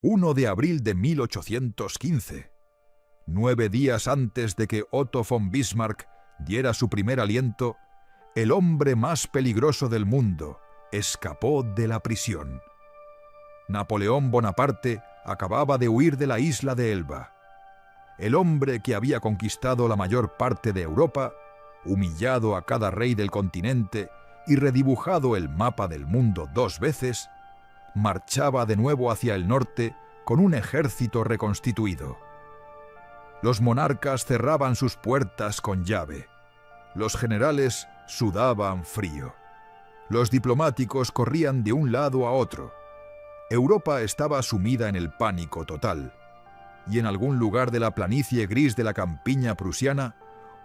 1 de abril de 1815. 9 días antes de que Otto von Bismarck diera su primer aliento, el hombre más peligroso del mundo escapó de la prisión. Napoleón Bonaparte acababa de huir de la isla de Elba. El hombre que había conquistado la mayor parte de Europa, humillado a cada rey del continente y redibujado el mapa del mundo 2 veces, marchaba de nuevo hacia el norte con un ejército reconstituido. Los monarcas cerraban sus puertas con llave. Los generales sudaban frío. Los diplomáticos corrían de un lado a otro. Europa estaba sumida en el pánico total. Y en algún lugar de la planicie gris de la campiña prusiana,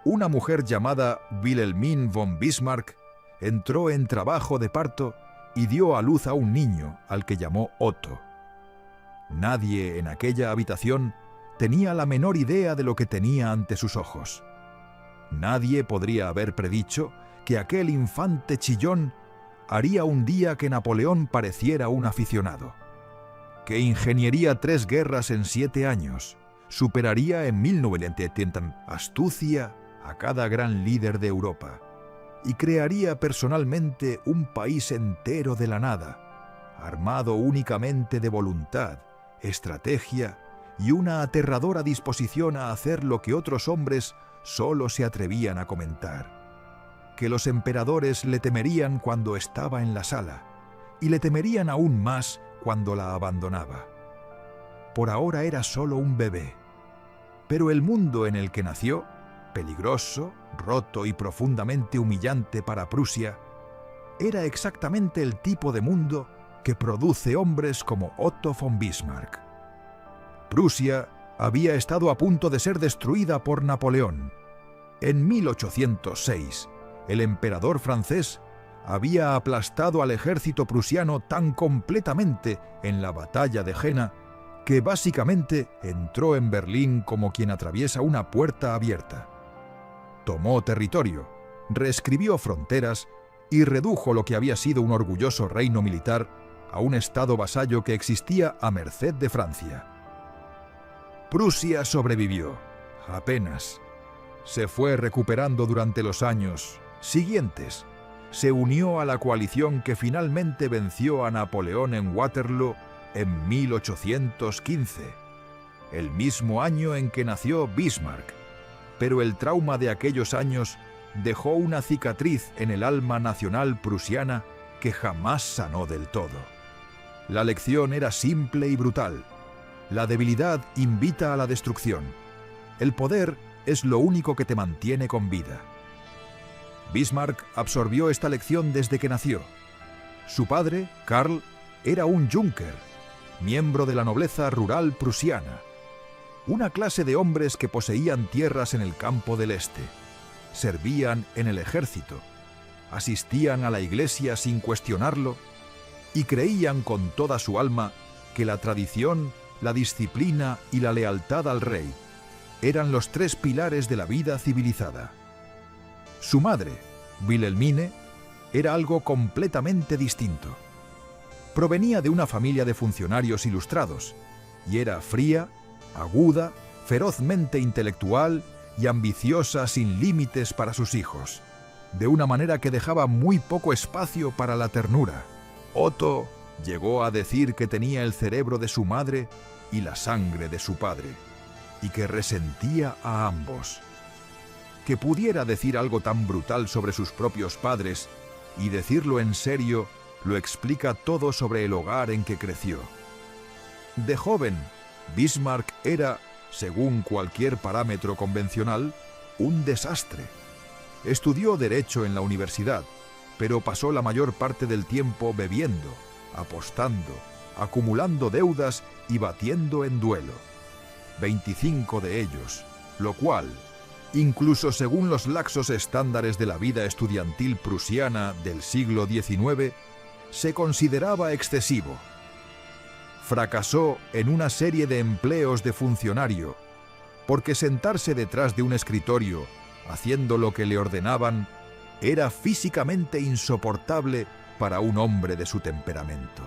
una mujer llamada Wilhelmine von Bismarck entró en trabajo de parto y dio a luz a un niño al que llamó Otto. Nadie en aquella habitación tenía la menor idea de lo que tenía ante sus ojos. Nadie podría haber predicho que aquel infante chillón haría un día que Napoleón pareciera un aficionado, que ingeniaría 3 guerras en 7 años, superaría en 1970 astucia a cada gran líder de Europa y crearía personalmente un país entero de la nada, armado únicamente de voluntad, estrategia y una aterradora disposición a hacer lo que otros hombres solo se atrevían a comentar. Que los emperadores le temerían cuando estaba en la sala y le temerían aún más cuando la abandonaba. Por ahora era solo un bebé, pero el mundo en el que nació, peligroso, roto y profundamente humillante para Prusia, era exactamente el tipo de mundo que produce hombres como Otto von Bismarck. Prusia había estado a punto de ser destruida por Napoleón. En 1806, el emperador francés había aplastado al ejército prusiano tan completamente en la batalla de Jena que básicamente entró en Berlín como quien atraviesa una puerta abierta. Tomó territorio, reescribió fronteras y redujo lo que había sido un orgulloso reino militar a un estado vasallo que existía a merced de Francia. Prusia sobrevivió, apenas. Se fue recuperando durante los años siguientes. Se unió a la coalición que finalmente venció a Napoleón en Waterloo en 1815, el mismo año en que nació Bismarck, pero el trauma de aquellos años dejó una cicatriz en el alma nacional prusiana que jamás sanó del todo. La lección era simple y brutal. La debilidad invita a la destrucción. El poder es lo único que te mantiene con vida. Bismarck absorbió esta lección desde que nació. Su padre, Karl, era un Junker, miembro de la nobleza rural prusiana, una clase de hombres que poseían tierras en el campo del este, servían en el ejército, asistían a la iglesia sin cuestionarlo y creían con toda su alma que la tradición, la disciplina y la lealtad al rey eran los 3 pilares de la vida civilizada. Su madre, Wilhelmine, era algo completamente distinto. Provenía de una familia de funcionarios ilustrados y era fría, aguda, ferozmente intelectual y ambiciosa sin límites para sus hijos, de una manera que dejaba muy poco espacio para la ternura. Otto llegó a decir que tenía el cerebro de su madre y la sangre de su padre, y que resentía a ambos. Que pudiera decir algo tan brutal sobre sus propios padres y decirlo en serio lo explica todo sobre el hogar en que creció. De joven, Bismarck era, según cualquier parámetro convencional, un desastre. Estudió Derecho en la universidad, pero pasó la mayor parte del tiempo bebiendo, apostando, acumulando deudas y batiendo en duelo. 25 de ellos, lo cual, incluso según los laxos estándares de la vida estudiantil prusiana del siglo XIX, se consideraba excesivo. Fracasó en una serie de empleos de funcionario, porque sentarse detrás de un escritorio, haciendo lo que le ordenaban, era físicamente insoportable para un hombre de su temperamento.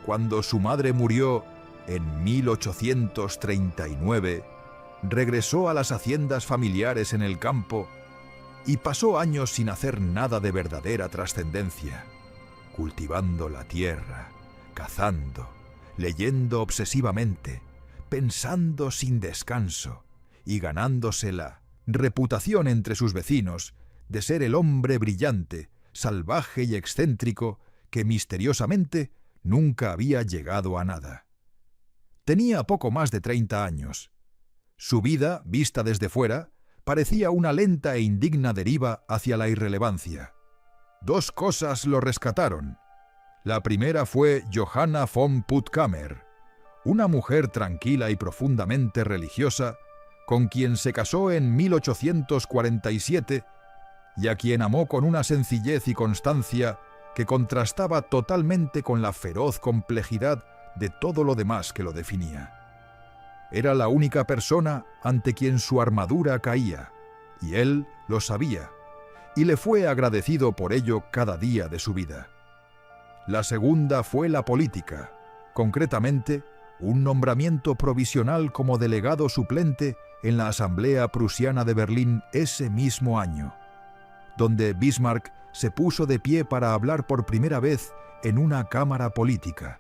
Cuando su madre murió, En 1839 regresó a las haciendas familiares en el campo y pasó años sin hacer nada de verdadera trascendencia, cultivando la tierra, cazando, leyendo obsesivamente, pensando sin descanso y ganándose la reputación entre sus vecinos de ser el hombre brillante, salvaje y excéntrico que misteriosamente nunca había llegado a nada. Tenía poco más de 30 años. Su vida, vista desde fuera, parecía una lenta e indigna deriva hacia la irrelevancia. Dos cosas lo rescataron. La primera fue Johanna von Puttkamer, una mujer tranquila y profundamente religiosa, con quien se casó en 1847 y a quien amó con una sencillez y constancia que contrastaba totalmente con la feroz complejidad de todo lo demás que lo definía. Era la única persona ante quien su armadura caía, y él lo sabía, y le fue agradecido por ello cada día de su vida. La segunda fue la política, concretamente, un nombramiento provisional como delegado suplente en la Asamblea Prusiana de Berlín ese mismo año, donde Bismarck se puso de pie para hablar por primera vez en una cámara política,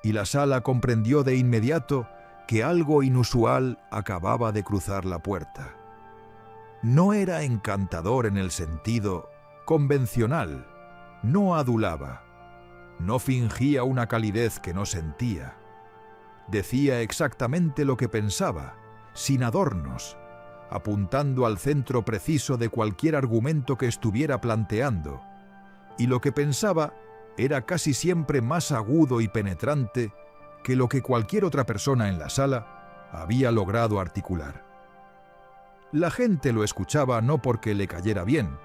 y la sala comprendió de inmediato que algo inusual acababa de cruzar la puerta. No era encantador en el sentido convencional, no adulaba, no fingía una calidez que no sentía. Decía exactamente lo que pensaba, sin adornos, apuntando al centro preciso de cualquier argumento que estuviera planteando, y lo que pensaba era casi siempre más agudo y penetrante que lo que cualquier otra persona en la sala había logrado articular. La gente lo escuchaba no porque le cayera bien,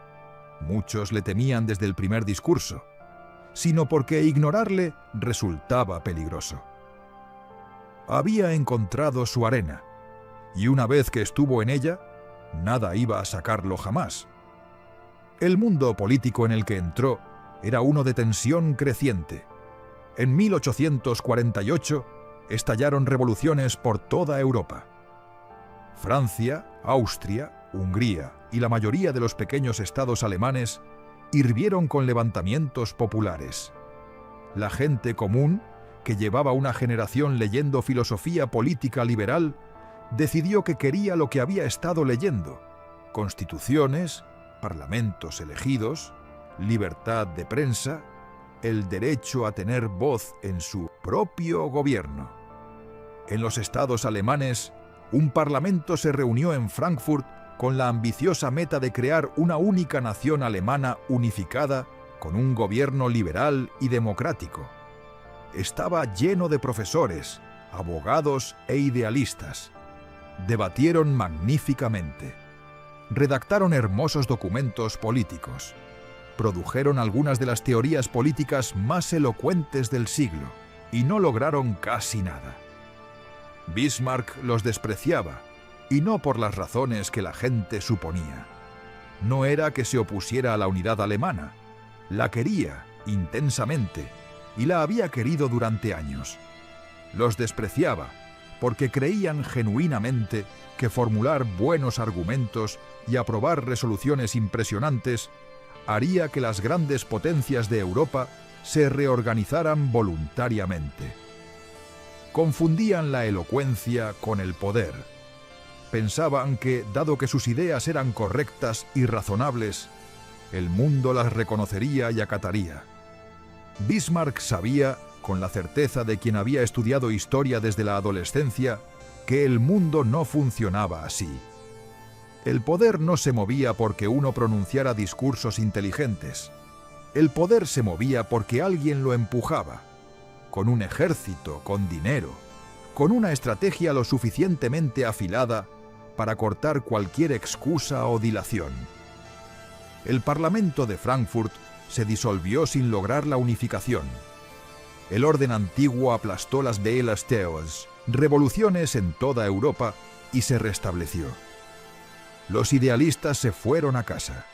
muchos le temían desde el primer discurso, sino porque ignorarle resultaba peligroso. Había encontrado su arena, y una vez que estuvo en ella, nada iba a sacarlo jamás. El mundo político en el que entró era uno de tensión creciente. En 1848 estallaron revoluciones por toda Europa. Francia, Austria, Hungría y la mayoría de los pequeños estados alemanes hirvieron con levantamientos populares. La gente común, que llevaba una generación leyendo filosofía política liberal, decidió que quería lo que había estado leyendo: constituciones, parlamentos elegidos, libertad de prensa, el derecho a tener voz en su propio gobierno. En los estados alemanes, un parlamento se reunió en Frankfurt con la ambiciosa meta de crear una única nación alemana unificada con un gobierno liberal y democrático. Estaba lleno de profesores, abogados e idealistas. Debatieron magníficamente. Redactaron hermosos documentos políticos. Produjeron algunas de las teorías políticas más elocuentes del siglo y no lograron casi nada. Bismarck los despreciaba, y no por las razones que la gente suponía. No era que se opusiera a la unidad alemana. La quería intensamente y la había querido durante años. Los despreciaba porque creían genuinamente que formular buenos argumentos y aprobar resoluciones impresionantes haría que las grandes potencias de Europa se reorganizaran voluntariamente. Confundían la elocuencia con el poder. Pensaban que, dado que sus ideas eran correctas y razonables, el mundo las reconocería y acataría. Bismarck sabía, con la certeza de quien había estudiado historia desde la adolescencia, que el mundo no funcionaba así. El poder no se movía porque uno pronunciara discursos inteligentes. El poder se movía porque alguien lo empujaba, con un ejército, con dinero, con una estrategia lo suficientemente afilada para cortar cualquier excusa o dilación. El Parlamento de Frankfurt se disolvió sin lograr la unificación. El orden antiguo aplastó las Belles Theos, revoluciones en toda Europa, y se restableció. Los idealistas se fueron a casa.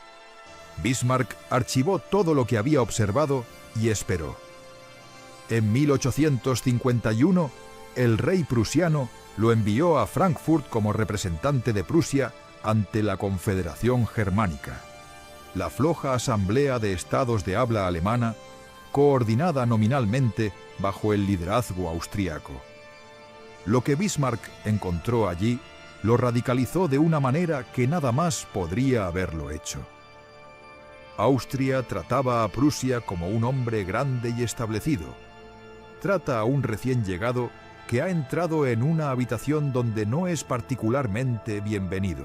Bismarck archivó todo lo que había observado y esperó. En 1851 el rey prusiano lo envió a Frankfurt como representante de Prusia ante la Confederación Germánica, la floja asamblea de estados de habla alemana, coordinada nominalmente bajo el liderazgo austríaco. Lo que Bismarck encontró allí lo radicalizó de una manera que nada más podría haberlo hecho. Austria trataba a Prusia como un hombre grande y establecido. Trata a un recién llegado que ha entrado en una habitación donde no es particularmente bienvenido.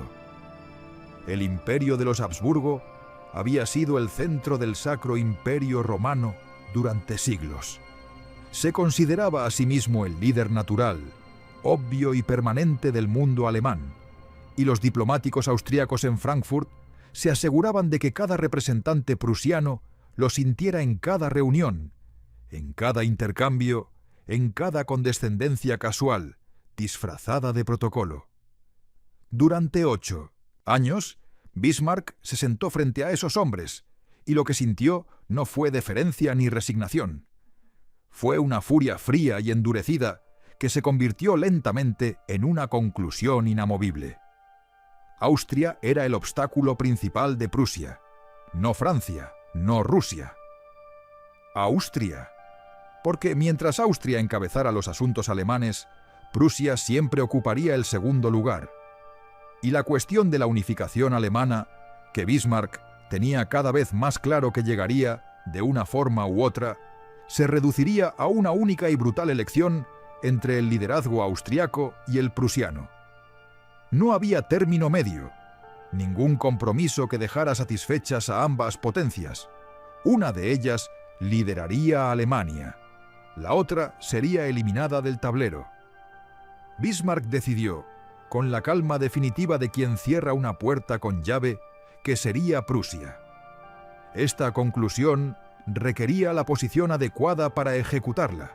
El imperio de los Habsburgo había sido el centro del Sacro Imperio Romano durante siglos. Se consideraba a sí mismo el líder natural, obvio y permanente del mundo alemán, y los diplomáticos austríacos en Frankfurt se aseguraban de que cada representante prusiano lo sintiera en cada reunión, en cada intercambio, en cada condescendencia casual, disfrazada de protocolo. Durante 8 años, Bismarck se sentó frente a esos hombres, y lo que sintió no fue deferencia ni resignación. Fue una furia fría y endurecida que se convirtió lentamente en una conclusión inamovible. Austria era el obstáculo principal de Prusia, no Francia, no Rusia. Austria, porque mientras Austria encabezara los asuntos alemanes, Prusia siempre ocuparía el segundo lugar. Y la cuestión de la unificación alemana, que Bismarck tenía cada vez más claro que llegaría, de una forma u otra, se reduciría a una única y brutal elección entre el liderazgo austriaco y el prusiano. No había término medio, ningún compromiso que dejara satisfechas a ambas potencias. Una de ellas lideraría a Alemania, la otra sería eliminada del tablero. Bismarck decidió, con la calma definitiva de quien cierra una puerta con llave, que sería Prusia. Esta conclusión requería la posición adecuada para ejecutarla,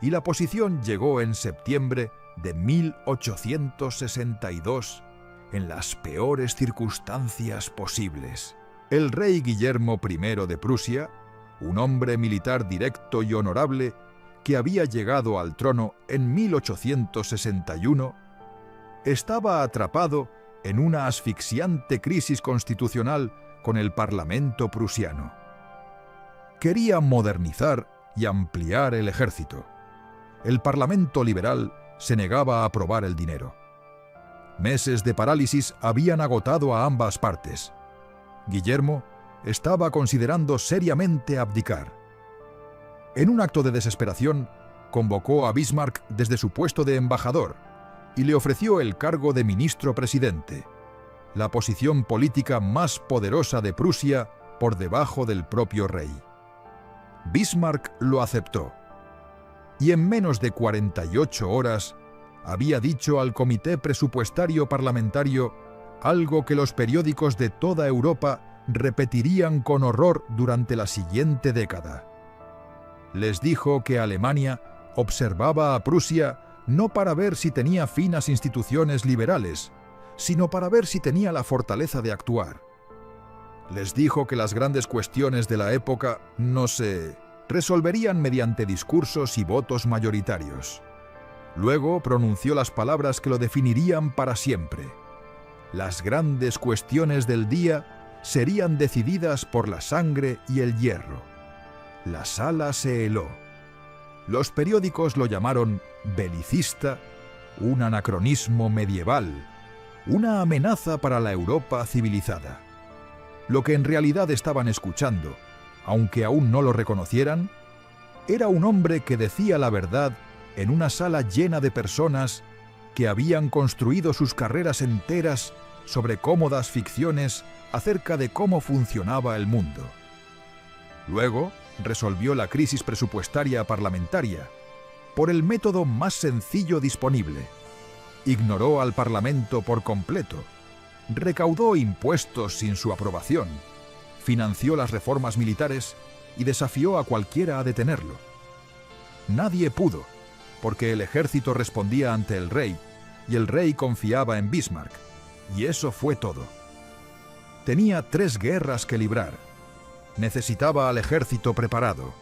y la posición llegó en septiembre de 1862 en las peores circunstancias posibles. El rey Guillermo I de Prusia, un hombre militar directo y honorable que había llegado al trono en 1861, estaba atrapado en una asfixiante crisis constitucional con el Parlamento prusiano. Quería modernizar y ampliar el ejército. El Parlamento liberal se negaba a aprobar el dinero. Meses de parálisis habían agotado a ambas partes. Guillermo estaba considerando seriamente abdicar. En un acto de desesperación, convocó a Bismarck desde su puesto de embajador y le ofreció el cargo de ministro-presidente, la posición política más poderosa de Prusia por debajo del propio rey. Bismarck lo aceptó, y en menos de 48 horas había dicho al Comité Presupuestario Parlamentario algo que los periódicos de toda Europa repetirían con horror durante la siguiente década. Les dijo que Alemania observaba a Prusia no para ver si tenía finas instituciones liberales, sino para ver si tenía la fortaleza de actuar. Les dijo que las grandes cuestiones de la época no se resolverían mediante discursos y votos mayoritarios. Luego pronunció las palabras que lo definirían para siempre. Las grandes cuestiones del día serían decididas por la sangre y el hierro. La sala se heló. Los periódicos lo llamaron belicista, un anacronismo medieval, una amenaza para la Europa civilizada. Lo que en realidad estaban escuchando, aunque aún no lo reconocieran, era un hombre que decía la verdad en una sala llena de personas que habían construido sus carreras enteras sobre cómodas ficciones acerca de cómo funcionaba el mundo. Luego, resolvió la crisis presupuestaria parlamentaria por el método más sencillo disponible. Ignoró al Parlamento por completo, recaudó impuestos sin su aprobación, financió las reformas militares y desafió a cualquiera a detenerlo. Nadie pudo, porque el ejército respondía ante el rey y el rey confiaba en Bismarck, y eso fue todo. Tenía 3 guerras que librar. Necesitaba al ejército preparado.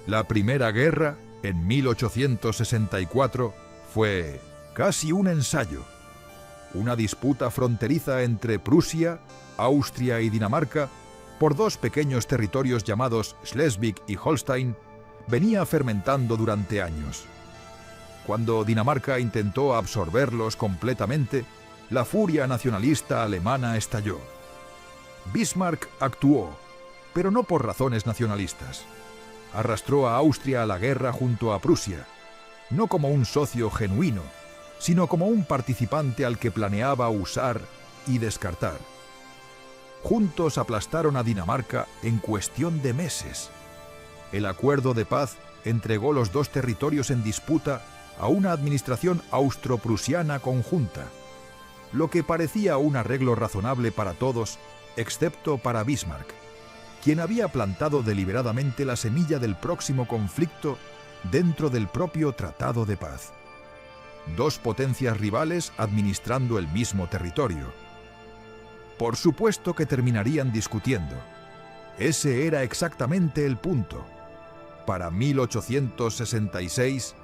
La primera guerra En 1864 fue casi un ensayo. Una disputa fronteriza entre Prusia, Austria y Dinamarca por dos pequeños territorios llamados Schleswig y Holstein venía fermentando durante años. Cuando Dinamarca intentó absorberlos completamente, la furia nacionalista alemana estalló. Bismarck actuó, pero no por razones nacionalistas. Arrastró a Austria a la guerra junto a Prusia, no como un socio genuino, sino como un participante al que planeaba usar y descartar. Juntos aplastaron a Dinamarca en cuestión de meses. El acuerdo de paz entregó los dos territorios en disputa a una administración austro-prusiana conjunta, lo que parecía un arreglo razonable para todos, excepto para Bismarck, quien había plantado deliberadamente la semilla del próximo conflicto dentro del propio Tratado de Paz. Dos potencias rivales administrando el mismo territorio. Por supuesto que terminarían discutiendo. Ese era exactamente el punto. Para 1866,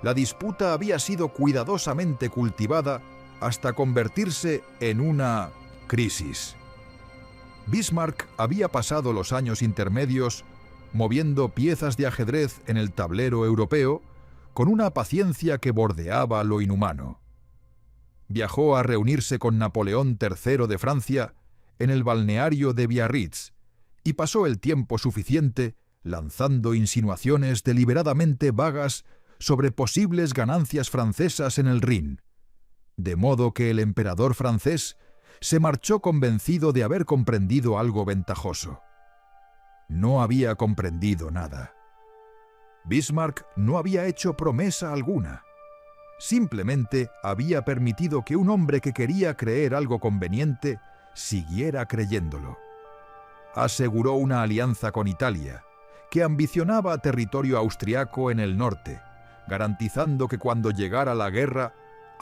la disputa había sido cuidadosamente cultivada hasta convertirse en una crisis. Bismarck había pasado los años intermedios moviendo piezas de ajedrez en el tablero europeo con una paciencia que bordeaba lo inhumano. Viajó a reunirse con Napoleón III de Francia en el balneario de Biarritz y pasó el tiempo suficiente lanzando insinuaciones deliberadamente vagas sobre posibles ganancias francesas en el Rin, de modo que el emperador francés se marchó convencido de haber comprendido algo ventajoso. No había comprendido nada. Bismarck no había hecho promesa alguna. Simplemente había permitido que un hombre que quería creer algo conveniente siguiera creyéndolo. Aseguró una alianza con Italia, que ambicionaba territorio austriaco en el norte, garantizando que cuando llegara la guerra,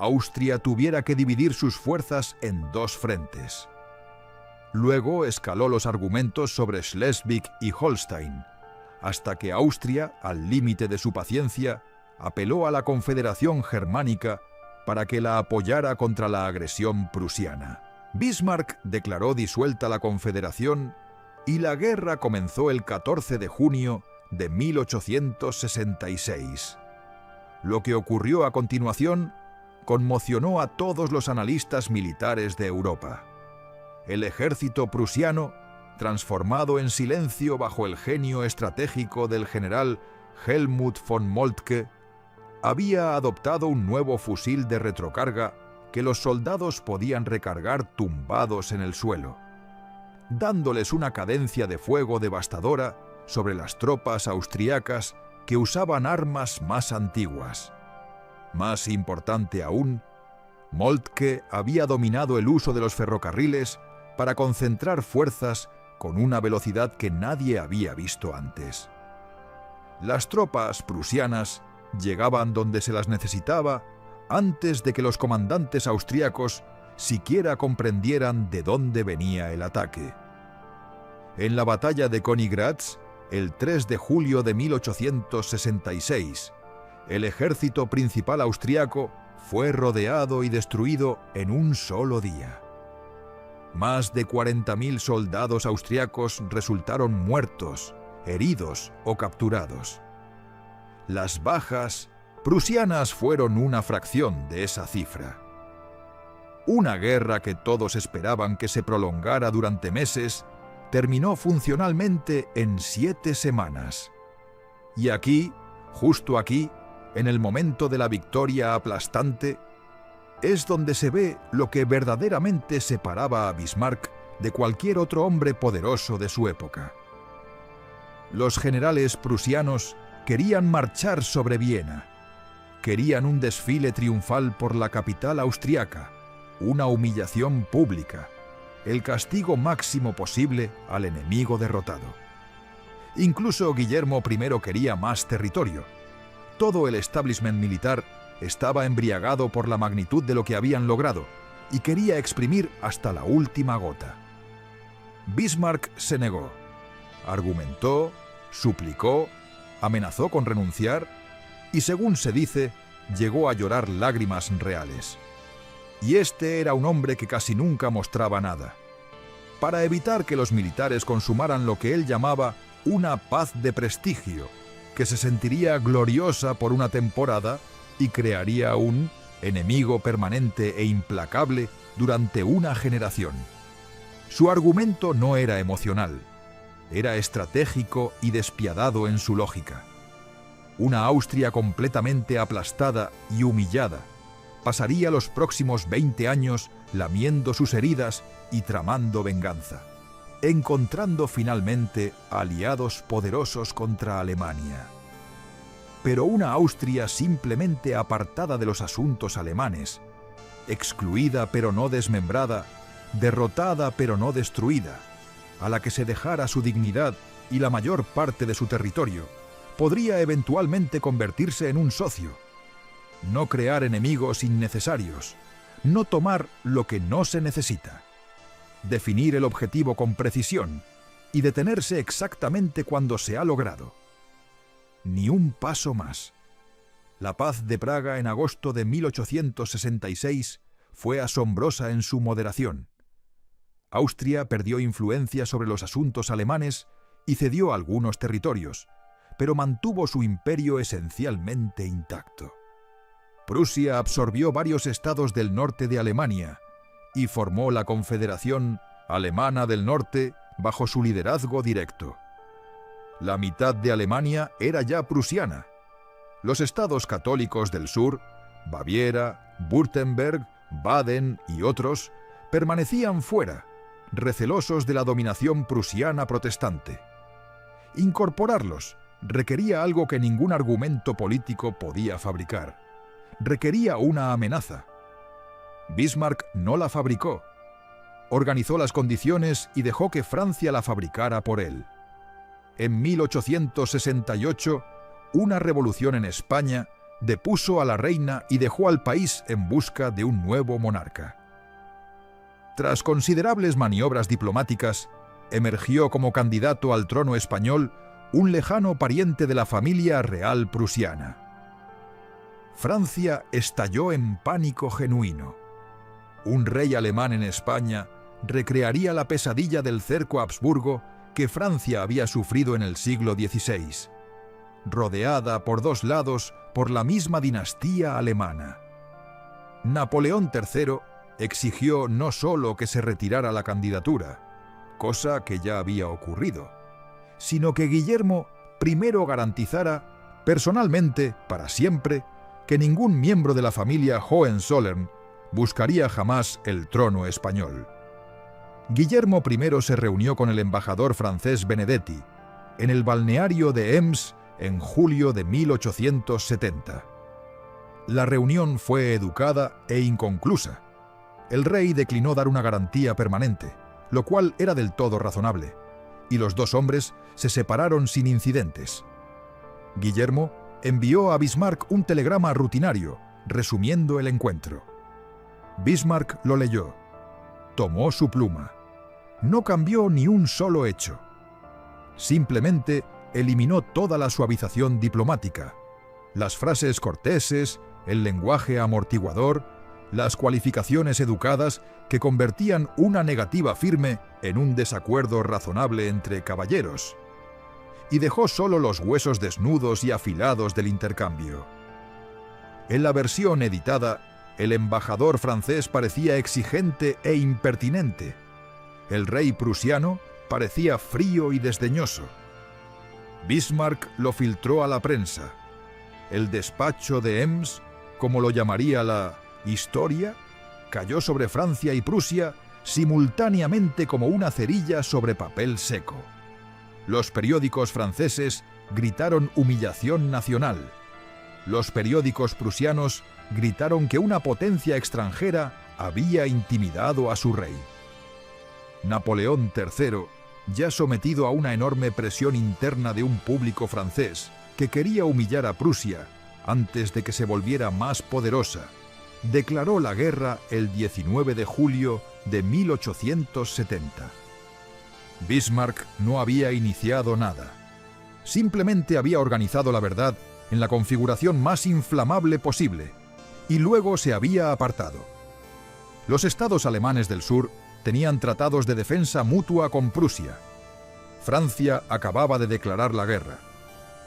Austria tuviera que dividir sus fuerzas en dos frentes. Luego escaló los argumentos sobre Schleswig y Holstein, hasta que Austria, al límite de su paciencia, apeló a la Confederación Germánica para que la apoyara contra la agresión prusiana. Bismarck declaró disuelta la Confederación y la guerra comenzó el 14 de junio de 1866. Lo que ocurrió a continuación conmocionó a todos los analistas militares de Europa. El ejército prusiano, transformado en silencio bajo el genio estratégico del general Helmut von Moltke, había adoptado un nuevo fusil de retrocarga que los soldados podían recargar tumbados en el suelo, dándoles una cadencia de fuego devastadora sobre las tropas austriacas que usaban armas más antiguas. Más importante aún, Moltke había dominado el uso de los ferrocarriles para concentrar fuerzas con una velocidad que nadie había visto antes. Las tropas prusianas llegaban donde se las necesitaba antes de que los comandantes austriacos siquiera comprendieran de dónde venía el ataque. En la batalla de Königgrätz, el 3 de julio de 1866, el ejército principal austriaco fue rodeado y destruido en un solo día. Más de 40.000 soldados austriacos resultaron muertos, heridos o capturados. Las bajas prusianas fueron una fracción de esa cifra. Una guerra que todos esperaban que se prolongara durante meses terminó funcionalmente en 7 semanas. Y aquí, justo aquí, en el momento de la victoria aplastante, es donde se ve lo que verdaderamente separaba a Bismarck de cualquier otro hombre poderoso de su época. Los generales prusianos querían marchar sobre Viena. Querían un desfile triunfal por la capital austriaca, una humillación pública, el castigo máximo posible al enemigo derrotado. Incluso Guillermo I quería más territorio. Todo el establishment militar estaba embriagado por la magnitud de lo que habían logrado y quería exprimir hasta la última gota. Bismarck se negó. Argumentó, suplicó, amenazó con renunciar, y según se dice, llegó a llorar lágrimas reales. Y este era un hombre que casi nunca mostraba nada. Para evitar que los militares consumaran lo que él llamaba una paz de prestigio, que se sentiría gloriosa por una temporada y crearía un enemigo permanente e implacable durante una generación. Su argumento no era emocional, era estratégico y despiadado en su lógica. Una Austria completamente aplastada y humillada pasaría los próximos 20 años lamiendo sus heridas y tramando venganza, encontrando finalmente aliados poderosos contra Alemania. Pero una Austria simplemente apartada de los asuntos alemanes, excluida pero no desmembrada, derrotada pero no destruida, a la que se dejara su dignidad y la mayor parte de su territorio, podría eventualmente convertirse en un socio. No crear enemigos innecesarios, no tomar lo que no se necesita, definir el objetivo con precisión y detenerse exactamente cuando se ha logrado. Ni un paso más. La paz de Praga en agosto de 1866 fue asombrosa en su moderación. Austria perdió influencia sobre los asuntos alemanes y cedió algunos territorios, pero mantuvo su imperio esencialmente intacto. Prusia absorbió varios estados del norte de Alemania y formó la Confederación Alemana del Norte bajo su liderazgo directo. La mitad de Alemania era ya prusiana. Los estados católicos del sur, Baviera, Württemberg, Baden y otros, permanecían fuera, recelosos de la dominación prusiana protestante. Incorporarlos requería algo que ningún argumento político podía fabricar. Requería una amenaza. Bismarck no la fabricó. Organizó las condiciones y dejó que Francia la fabricara por él. En 1868, una revolución en España depuso a la reina y dejó al país en busca de un nuevo monarca. Tras considerables maniobras diplomáticas, emergió como candidato al trono español un lejano pariente de la familia real prusiana. Francia estalló en pánico genuino. Un rey alemán en España recrearía la pesadilla del cerco a Habsburgo que Francia había sufrido en el siglo XVI, rodeada por dos lados por la misma dinastía alemana. Napoleón III exigió no solo que se retirara la candidatura, cosa que ya había ocurrido, sino que Guillermo primero garantizara, personalmente, para siempre, que ningún miembro de la familia Hohenzollern buscaría jamás el trono español. Guillermo I se reunió con el embajador francés Benedetti en el balneario de Ems en julio de 1870. La reunión fue educada e inconclusa. El rey declinó dar una garantía permanente, lo cual era del todo razonable, y los dos hombres se separaron sin incidentes. Guillermo envió a Bismarck un telegrama rutinario, resumiendo el encuentro. Bismarck lo leyó. Tomó su pluma. No cambió ni un solo hecho. Simplemente eliminó toda la suavización diplomática, las frases corteses, el lenguaje amortiguador, las cualificaciones educadas que convertían una negativa firme en un desacuerdo razonable entre caballeros, y dejó solo los huesos desnudos y afilados del intercambio. En la versión editada, el embajador francés parecía exigente e impertinente. El rey prusiano parecía frío y desdeñoso. Bismarck lo filtró a la prensa. El despacho de Ems, como lo llamaría la historia, cayó sobre Francia y Prusia simultáneamente como una cerilla sobre papel seco. Los periódicos franceses gritaron humillación nacional. Los periódicos prusianos gritaron que una potencia extranjera había intimidado a su rey. Napoleón III, ya sometido a una enorme presión interna de un público francés que quería humillar a Prusia antes de que se volviera más poderosa, declaró la guerra el 19 de julio de 1870. Bismarck no había iniciado nada. Simplemente había organizado la verdad en la configuración más inflamable posible, y luego se había apartado. Los estados alemanes del sur tenían tratados de defensa mutua con Prusia. Francia acababa de declarar la guerra.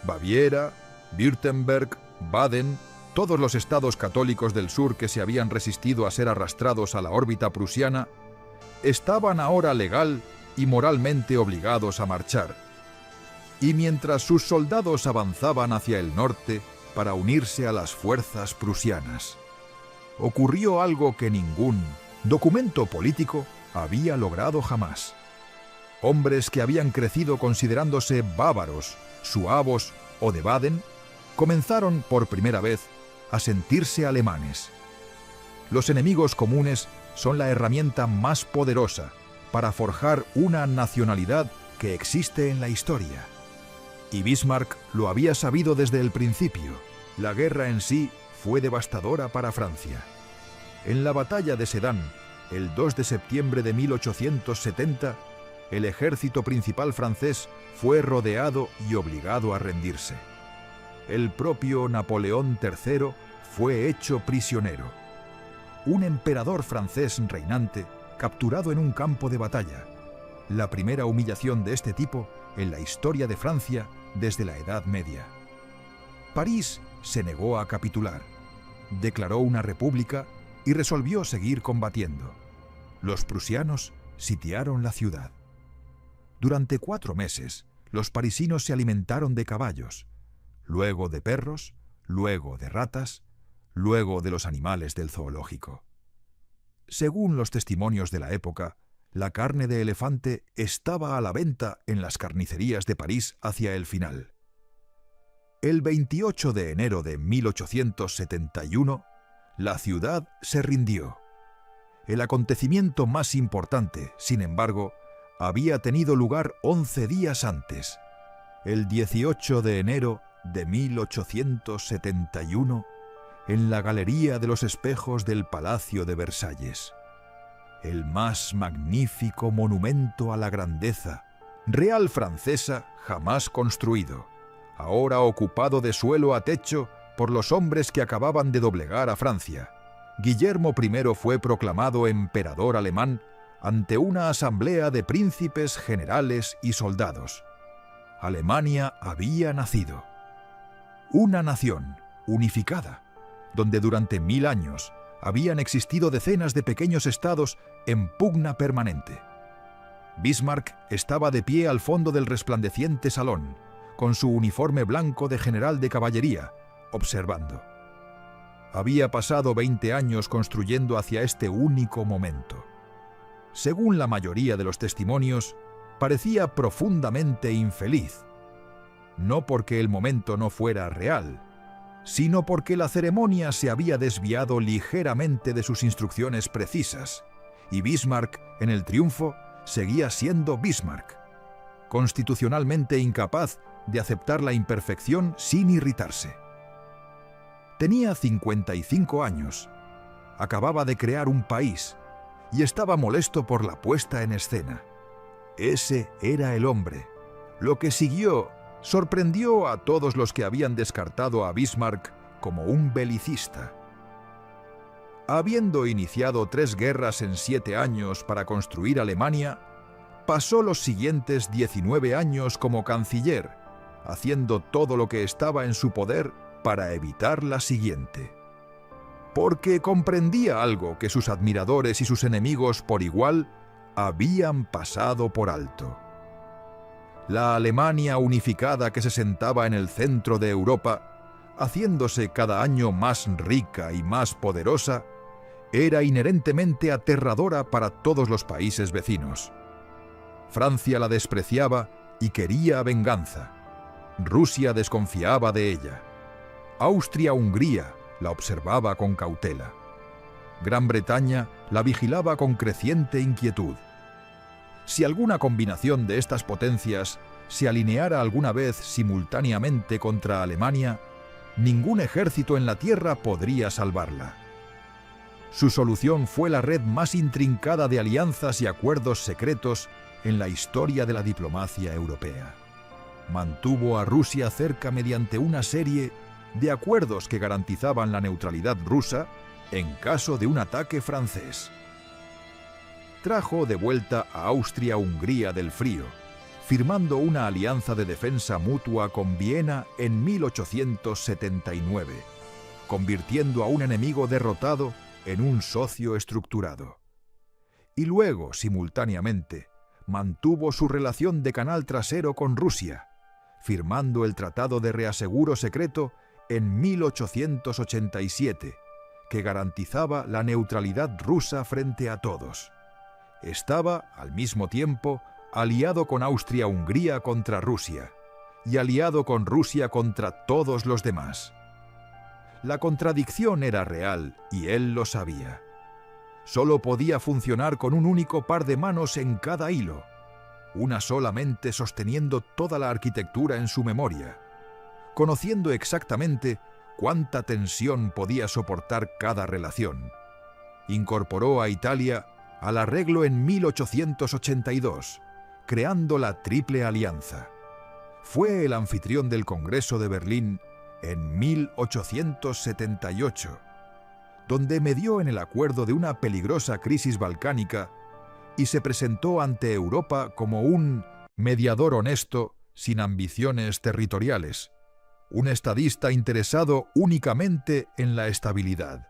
Baviera, Württemberg, Baden, todos los estados católicos del sur que se habían resistido a ser arrastrados a la órbita prusiana, estaban ahora legal y moralmente obligados a marchar. Y mientras sus soldados avanzaban hacia el norte para unirse a las fuerzas prusianas, ocurrió algo que ningún documento político había logrado jamás. Hombres que habían crecido considerándose bávaros, suavos o de Baden, comenzaron por primera vez a sentirse alemanes. Los enemigos comunes son la herramienta más poderosa para forjar una nacionalidad que existe en la historia. Y Bismarck lo había sabido desde el principio. La guerra en sí fue devastadora para Francia. En la batalla de Sedan, el 2 de septiembre de 1870, el ejército principal francés fue rodeado y obligado a rendirse. El propio Napoleón III fue hecho prisionero. Un emperador francés reinante capturado en un campo de batalla. La primera humillación de este tipo en la historia de Francia desde la Edad Media. París se negó a capitular, declaró una república y resolvió seguir combatiendo. Los prusianos sitiaron la ciudad. Durante 4 meses, los parisinos se alimentaron de caballos, luego de perros, luego de ratas, luego de los animales del zoológico. Según los testimonios de la época, la carne de elefante estaba a la venta en las carnicerías de París hacia el final. El 28 de enero de 1871, la ciudad se rindió. El acontecimiento más importante, sin embargo, había tenido lugar 11 días antes. El 18 de enero de 1871, en la Galería de los Espejos del Palacio de Versalles. El más magnífico monumento a la grandeza real francesa jamás construido, ahora ocupado de suelo a techo por los hombres que acababan de doblegar a Francia. Guillermo I fue proclamado emperador alemán ante una asamblea de príncipes, generales y soldados. Alemania había nacido. Una nación unificada, donde durante 1000 años habían existido decenas de pequeños estados en pugna permanente. Bismarck estaba de pie al fondo del resplandeciente salón, con su uniforme blanco de general de caballería, observando. Había pasado 20 años construyendo hacia este único momento. Según la mayoría de los testimonios, parecía profundamente infeliz. No porque el momento no fuera real, sino porque la ceremonia se había desviado ligeramente de sus instrucciones precisas, y Bismarck, en el triunfo, seguía siendo Bismarck, constitucionalmente incapaz de aceptar la imperfección sin irritarse. Tenía 55 años, acababa de crear un país y estaba molesto por la puesta en escena. Ese era el hombre. Lo que siguió sorprendió a todos los que habían descartado a Bismarck como un belicista. Habiendo iniciado 3 guerras en 7 años para construir Alemania, pasó los siguientes 19 años como canciller, haciendo todo lo que estaba en su poder para evitar la siguiente. Porque comprendía algo que sus admiradores y sus enemigos por igual habían pasado por alto. La Alemania unificada que se sentaba en el centro de Europa, haciéndose cada año más rica y más poderosa, era inherentemente aterradora para todos los países vecinos. Francia la despreciaba y quería venganza. Rusia desconfiaba de ella. Austria-Hungría la observaba con cautela. Gran Bretaña la vigilaba con creciente inquietud. Si alguna combinación de estas potencias se alineara alguna vez simultáneamente contra Alemania, ningún ejército en la tierra podría salvarla. Su solución fue la red más intrincada de alianzas y acuerdos secretos en la historia de la diplomacia europea. Mantuvo a Rusia cerca mediante una serie de acuerdos que garantizaban la neutralidad rusa en caso de un ataque francés. Trajo de vuelta a Austria-Hungría del frío, firmando una alianza de defensa mutua con Viena en 1879, convirtiendo a un enemigo derrotado en un socio estructurado. Y luego, simultáneamente, mantuvo su relación de canal trasero con Rusia, firmando el Tratado de Reaseguro Secreto en 1887, que garantizaba la neutralidad rusa frente a todos. Estaba, al mismo tiempo, aliado con Austria-Hungría contra Rusia y aliado con Rusia contra todos los demás. La contradicción era real y él lo sabía. Solo podía funcionar con un único par de manos en cada hilo, una solamente sosteniendo toda la arquitectura en su memoria, conociendo exactamente cuánta tensión podía soportar cada relación. Incorporó a Italia al arreglo en 1882, creando la Triple Alianza. Fue el anfitrión del Congreso de Berlín en 1878, donde medió en el acuerdo de una peligrosa crisis balcánica y se presentó ante Europa como un mediador honesto sin ambiciones territoriales, un estadista interesado únicamente en la estabilidad.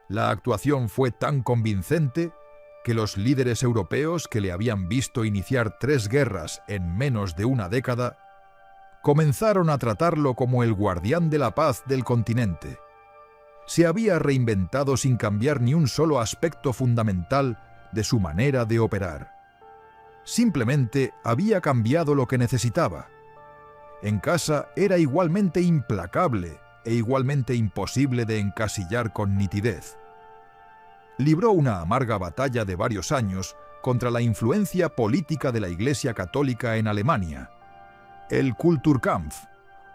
La actuación fue tan convincente que los líderes europeos que le habían visto iniciar 3 guerras en menos de una década comenzaron a tratarlo como el guardián de la paz del continente. Se había reinventado sin cambiar ni un solo aspecto fundamental de su manera de operar. Simplemente había cambiado lo que necesitaba. En casa era igualmente implacable e igualmente imposible de encasillar con nitidez. Libró una amarga batalla de varios años contra la influencia política de la Iglesia Católica en Alemania, el Kulturkampf,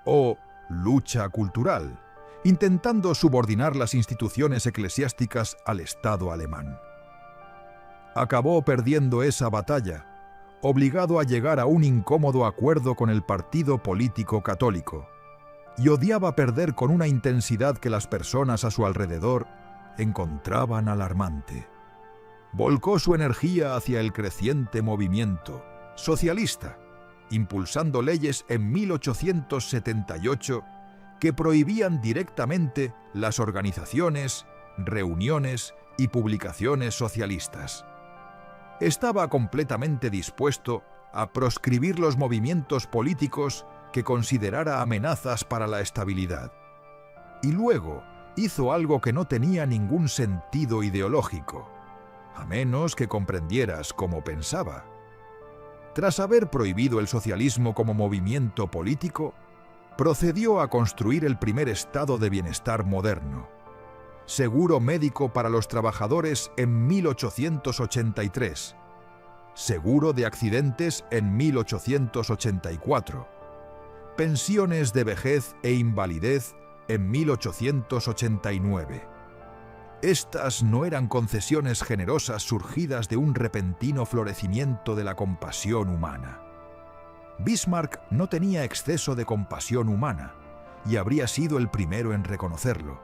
o lucha cultural, intentando subordinar las instituciones eclesiásticas al Estado alemán. Acabó perdiendo esa batalla, obligado a llegar a un incómodo acuerdo con el partido político católico, y odiaba perder con una intensidad que las personas a su alrededor encontraban alarmante. Volcó su energía hacia el creciente movimiento socialista, impulsando leyes en 1878 que prohibían directamente las organizaciones, reuniones y publicaciones socialistas. Estaba completamente dispuesto a proscribir los movimientos políticos que considerara amenazas para la estabilidad. Y luego hizo algo que no tenía ningún sentido ideológico, a menos que comprendieras cómo pensaba. Tras haber prohibido el socialismo como movimiento político, procedió a construir el primer estado de bienestar moderno, seguro médico para los trabajadores en 1883, seguro de accidentes en 1884, pensiones de vejez e invalidez en 1889. Estas no eran concesiones generosas surgidas de un repentino florecimiento de la compasión humana. Bismarck no tenía exceso de compasión humana y habría sido el primero en reconocerlo.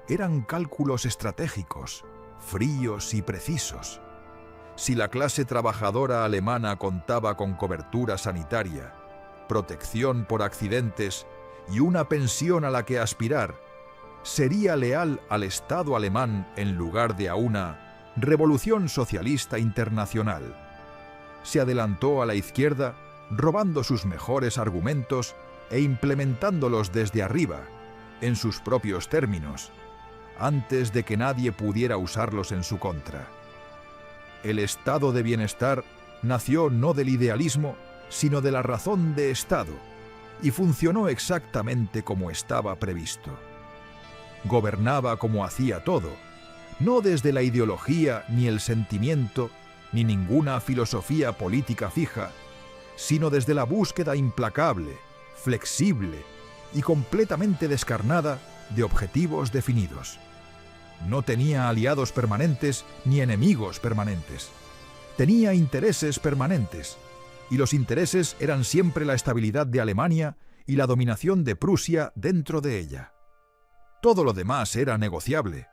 Eran cálculos estratégicos, fríos y precisos. Si la clase trabajadora alemana contaba con cobertura sanitaria, protección por accidentes y una pensión a la que aspirar, sería leal al Estado alemán en lugar de a una revolución socialista internacional. Se adelantó a la izquierda, robando sus mejores argumentos e implementándolos desde arriba, en sus propios términos, antes de que nadie pudiera usarlos en su contra. El estado de bienestar nació no del idealismo, sino de la razón de Estado, y funcionó exactamente como estaba previsto. Gobernaba como hacía todo, no desde la ideología ni el sentimiento, ni ninguna filosofía política fija, sino desde la búsqueda implacable, flexible y completamente descarnada de objetivos definidos. No tenía aliados permanentes ni enemigos permanentes. Tenía intereses permanentes, y los intereses eran siempre la estabilidad de Alemania y la dominación de Prusia dentro de ella. Todo lo demás era negociable.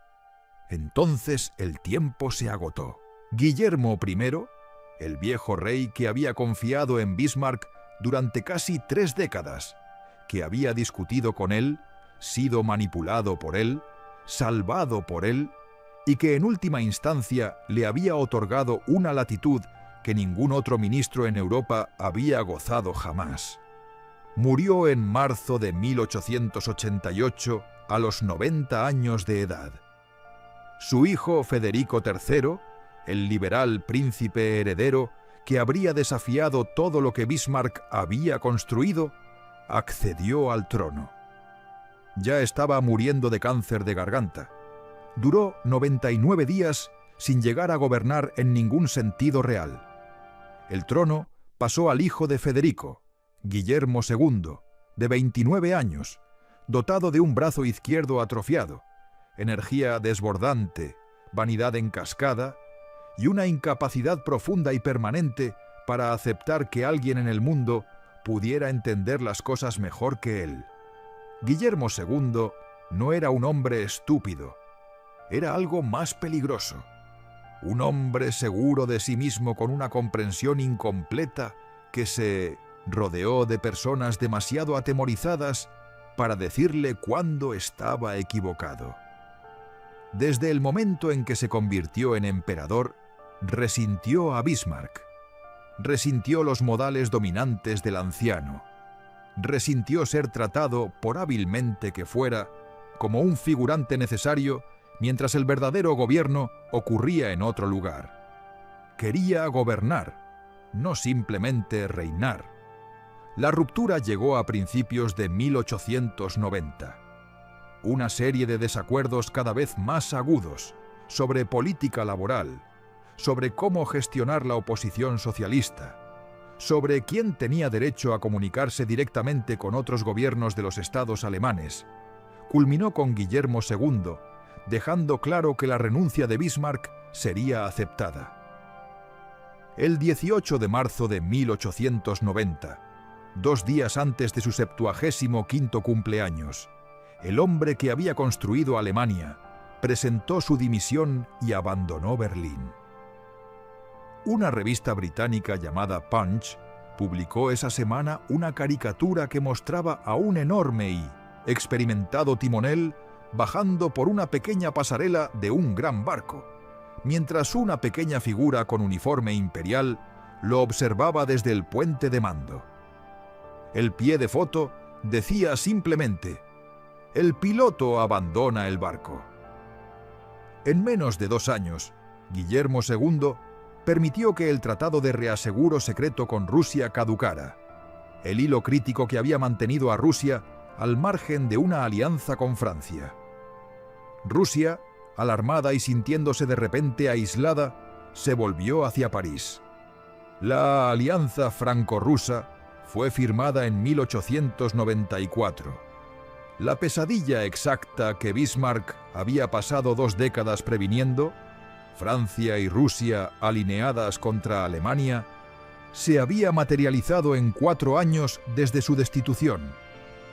Entonces el tiempo se agotó. Guillermo I, el viejo rey que había confiado en Bismarck durante casi 3 décadas, que había discutido con él, sido manipulado por él, salvado por él, y que en última instancia le había otorgado una latitud que ningún otro ministro en Europa había gozado jamás. Murió en marzo de 1888 a los 90 años de edad. Su hijo Federico III, el liberal príncipe heredero que habría desafiado todo lo que Bismarck había construido, accedió al trono. Ya estaba muriendo de cáncer de garganta. Duró 99 días sin llegar a gobernar en ningún sentido real. El trono pasó al hijo de Federico, Guillermo II, de 29 años, dotado de un brazo izquierdo atrofiado, energía desbordante, vanidad en cascada y una incapacidad profunda y permanente para aceptar que alguien en el mundo pudiera entender las cosas mejor que él. Guillermo II no era un hombre estúpido, era algo más peligroso. Un hombre seguro de sí mismo con una comprensión incompleta que se rodeó de personas demasiado atemorizadas para decirle cuándo estaba equivocado. Desde el momento en que se convirtió en emperador, resintió a Bismarck. Resintió los modales dominantes del anciano. Resintió ser tratado, por hábilmente que fuera, como un figurante necesario mientras el verdadero gobierno ocurría en otro lugar. Quería gobernar, no simplemente reinar. La ruptura llegó a principios de 1890. Una serie de desacuerdos cada vez más agudos sobre política laboral, sobre cómo gestionar la oposición socialista, sobre quién tenía derecho a comunicarse directamente con otros gobiernos de los estados alemanes, culminó con Guillermo II, dejando claro que la renuncia de Bismarck sería aceptada. El 18 de marzo de 1890, 2 días antes de su 75º cumpleaños, el hombre que había construido Alemania presentó su dimisión y abandonó Berlín. Una revista británica llamada Punch publicó esa semana una caricatura que mostraba a un enorme y experimentado timonel bajando por una pequeña pasarela de un gran barco, mientras una pequeña figura con uniforme imperial lo observaba desde el puente de mando. El pie de foto decía simplemente: «El piloto abandona el barco». En menos de 2 años, Guillermo II permitió que el tratado de reaseguro secreto con Rusia caducara, el hilo crítico que había mantenido a Rusia al margen de una alianza con Francia. Rusia, alarmada y sintiéndose de repente aislada, se volvió hacia París. La alianza franco-rusa fue firmada en 1894. La pesadilla exacta que Bismarck había pasado 2 décadas previniendo, Francia y Rusia alineadas contra Alemania, se había materializado en 4 años desde su destitución,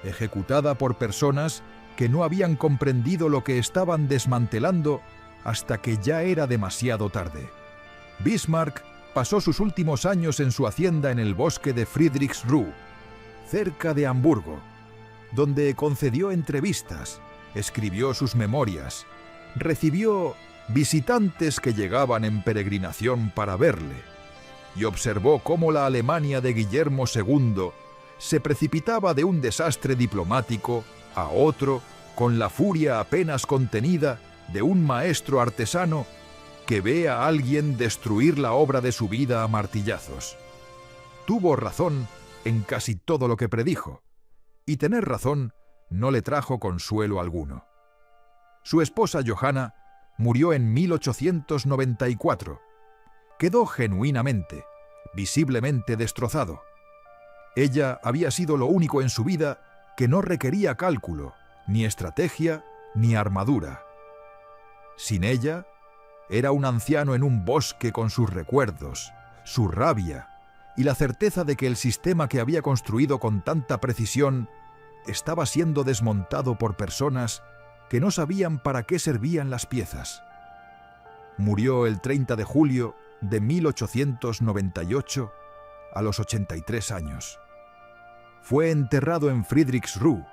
ejecutada por personas que no habían comprendido lo que estaban desmantelando hasta que ya era demasiado tarde. Bismarck pasó sus últimos años en su hacienda en el bosque de Friedrichsruh, cerca de Hamburgo, donde concedió entrevistas, escribió sus memorias, recibió visitantes que llegaban en peregrinación para verle, y observó cómo la Alemania de Guillermo II se precipitaba de un desastre diplomático a otro con la furia apenas contenida de un maestro artesano que ve a alguien destruir la obra de su vida a martillazos. Tuvo razón en casi todo lo que predijo, y tener razón no le trajo consuelo alguno. Su esposa Johanna murió en 1894. Quedó genuinamente, visiblemente destrozado. Ella había sido lo único en su vida que no requería cálculo, ni estrategia, ni armadura. Sin ella, era un anciano en un bosque con sus recuerdos, su rabia, y la certeza de que el sistema que había construido con tanta precisión estaba siendo desmontado por personas que no sabían para qué servían las piezas. Murió el 30 de julio de 1898 a los 83 años. Fue enterrado en Friedrichsruh,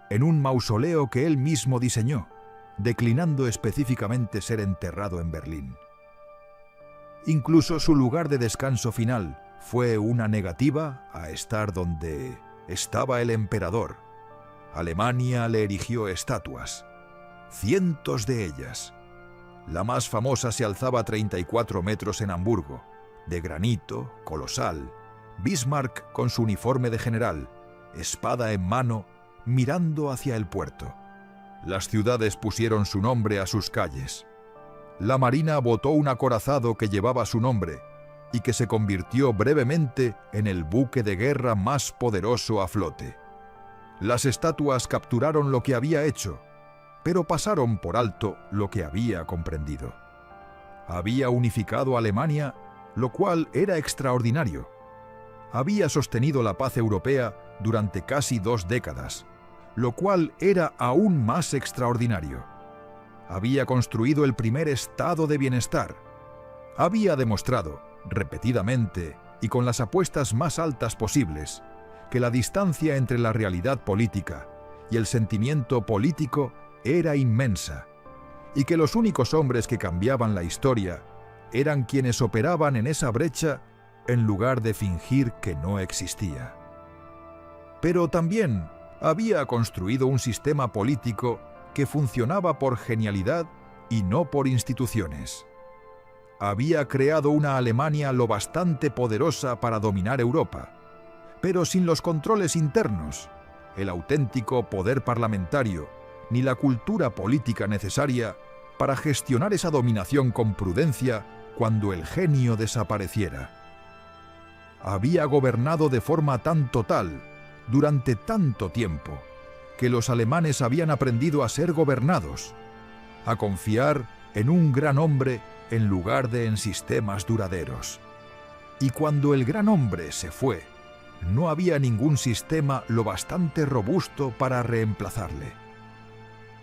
en un mausoleo que él mismo diseñó, declinando específicamente ser enterrado en Berlín. Incluso su lugar de descanso final fue una negativa a estar donde estaba el emperador. Alemania le erigió estatuas, cientos de ellas. La más famosa se alzaba 34 metros en Hamburgo, de granito, colosal. Bismarck con su uniforme de general, espada en mano, mirando hacia el puerto. Las ciudades pusieron su nombre a sus calles. La Marina botó un acorazado que llevaba su nombre y que se convirtió brevemente en el buque de guerra más poderoso a flote. Las estatuas capturaron lo que había hecho, pero pasaron por alto lo que había comprendido. Había unificado a Alemania, lo cual era extraordinario. Había sostenido la paz europea durante casi 2 décadas, lo cual era aún más extraordinario. Había construido el primer estado de bienestar. Había demostrado, repetidamente y con las apuestas más altas posibles, que la distancia entre la realidad política y el sentimiento político era inmensa, y que los únicos hombres que cambiaban la historia eran quienes operaban en esa brecha en lugar de fingir que no existía. Pero también había construido un sistema político que funcionaba por genialidad y no por instituciones. Había creado una Alemania lo bastante poderosa para dominar Europa, pero sin los controles internos, el auténtico poder parlamentario, ni la cultura política necesaria para gestionar esa dominación con prudencia cuando el genio desapareciera. Había gobernado de forma tan total, durante tanto tiempo, que los alemanes habían aprendido a ser gobernados, a confiar en un gran hombre en lugar de en sistemas duraderos. Y cuando el gran hombre se fue, no había ningún sistema lo bastante robusto para reemplazarle.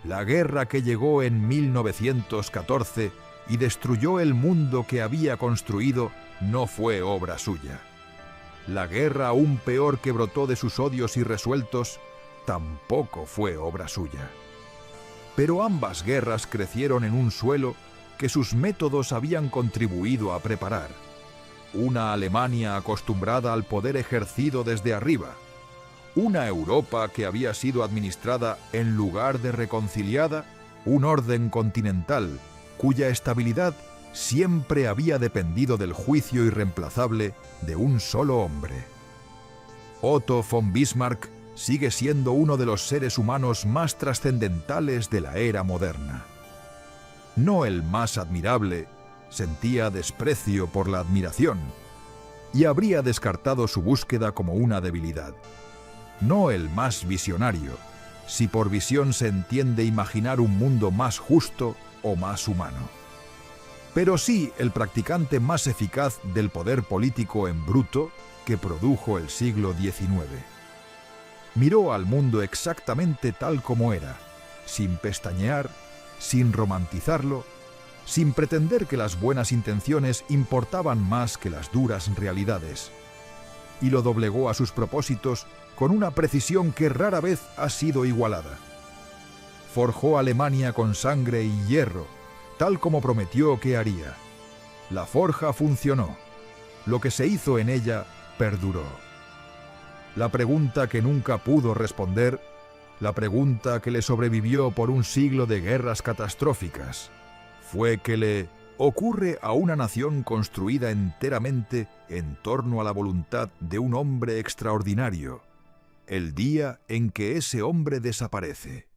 La guerra que llegó en 1914 y destruyó el mundo que había construido no fue obra suya. La guerra aún peor que brotó de sus odios irresueltos tampoco fue obra suya. Pero ambas guerras crecieron en un suelo que sus métodos habían contribuido a preparar. Una Alemania acostumbrada al poder ejercido desde arriba. Una Europa que había sido administrada en lugar de reconciliada. Un orden continental cuya estabilidad siempre había dependido del juicio irreemplazable de un solo hombre. Otto von Bismarck sigue siendo uno de los seres humanos más trascendentales de la era moderna. No el más admirable, sentía desprecio por la admiración y habría descartado su búsqueda como una debilidad. No el más visionario, si por visión se entiende imaginar un mundo más justo o más humano. Pero sí el practicante más eficaz del poder político en bruto que produjo el siglo XIX. Miró al mundo exactamente tal como era, sin pestañear, sin romantizarlo, sin pretender que las buenas intenciones importaban más que las duras realidades, y lo doblegó a sus propósitos con una precisión que rara vez ha sido igualada. Forjó Alemania con sangre y hierro, tal como prometió que haría. La forja funcionó. Lo que se hizo en ella perduró. La pregunta que nunca pudo responder, la pregunta que le sobrevivió por un siglo de guerras catastróficas, fue ¿qué le ocurre a una nación construida enteramente en torno a la voluntad de un hombre extraordinario, el día en que ese hombre desaparece?